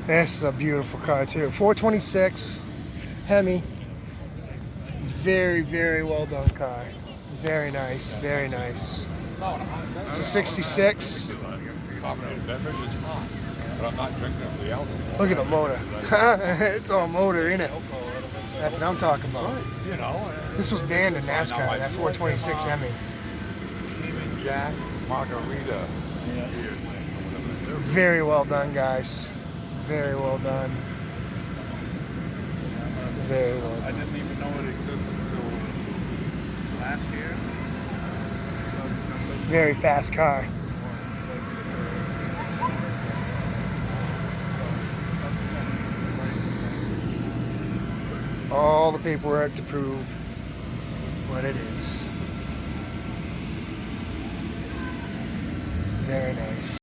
This is a beautiful car too. 426 Hemi. Very, very well done car. Very nice, very nice. It's a 66. Look at the motor. It's all motor, isn't it? That's what I'm talking about. This was banned in NASCAR, that 426 Hemi. Jack Margarita. Very well done, guys. Very well done. Very well done. I didn't even know it existed until last year. Very fast car. All the paperwork to prove what it is. Very nice.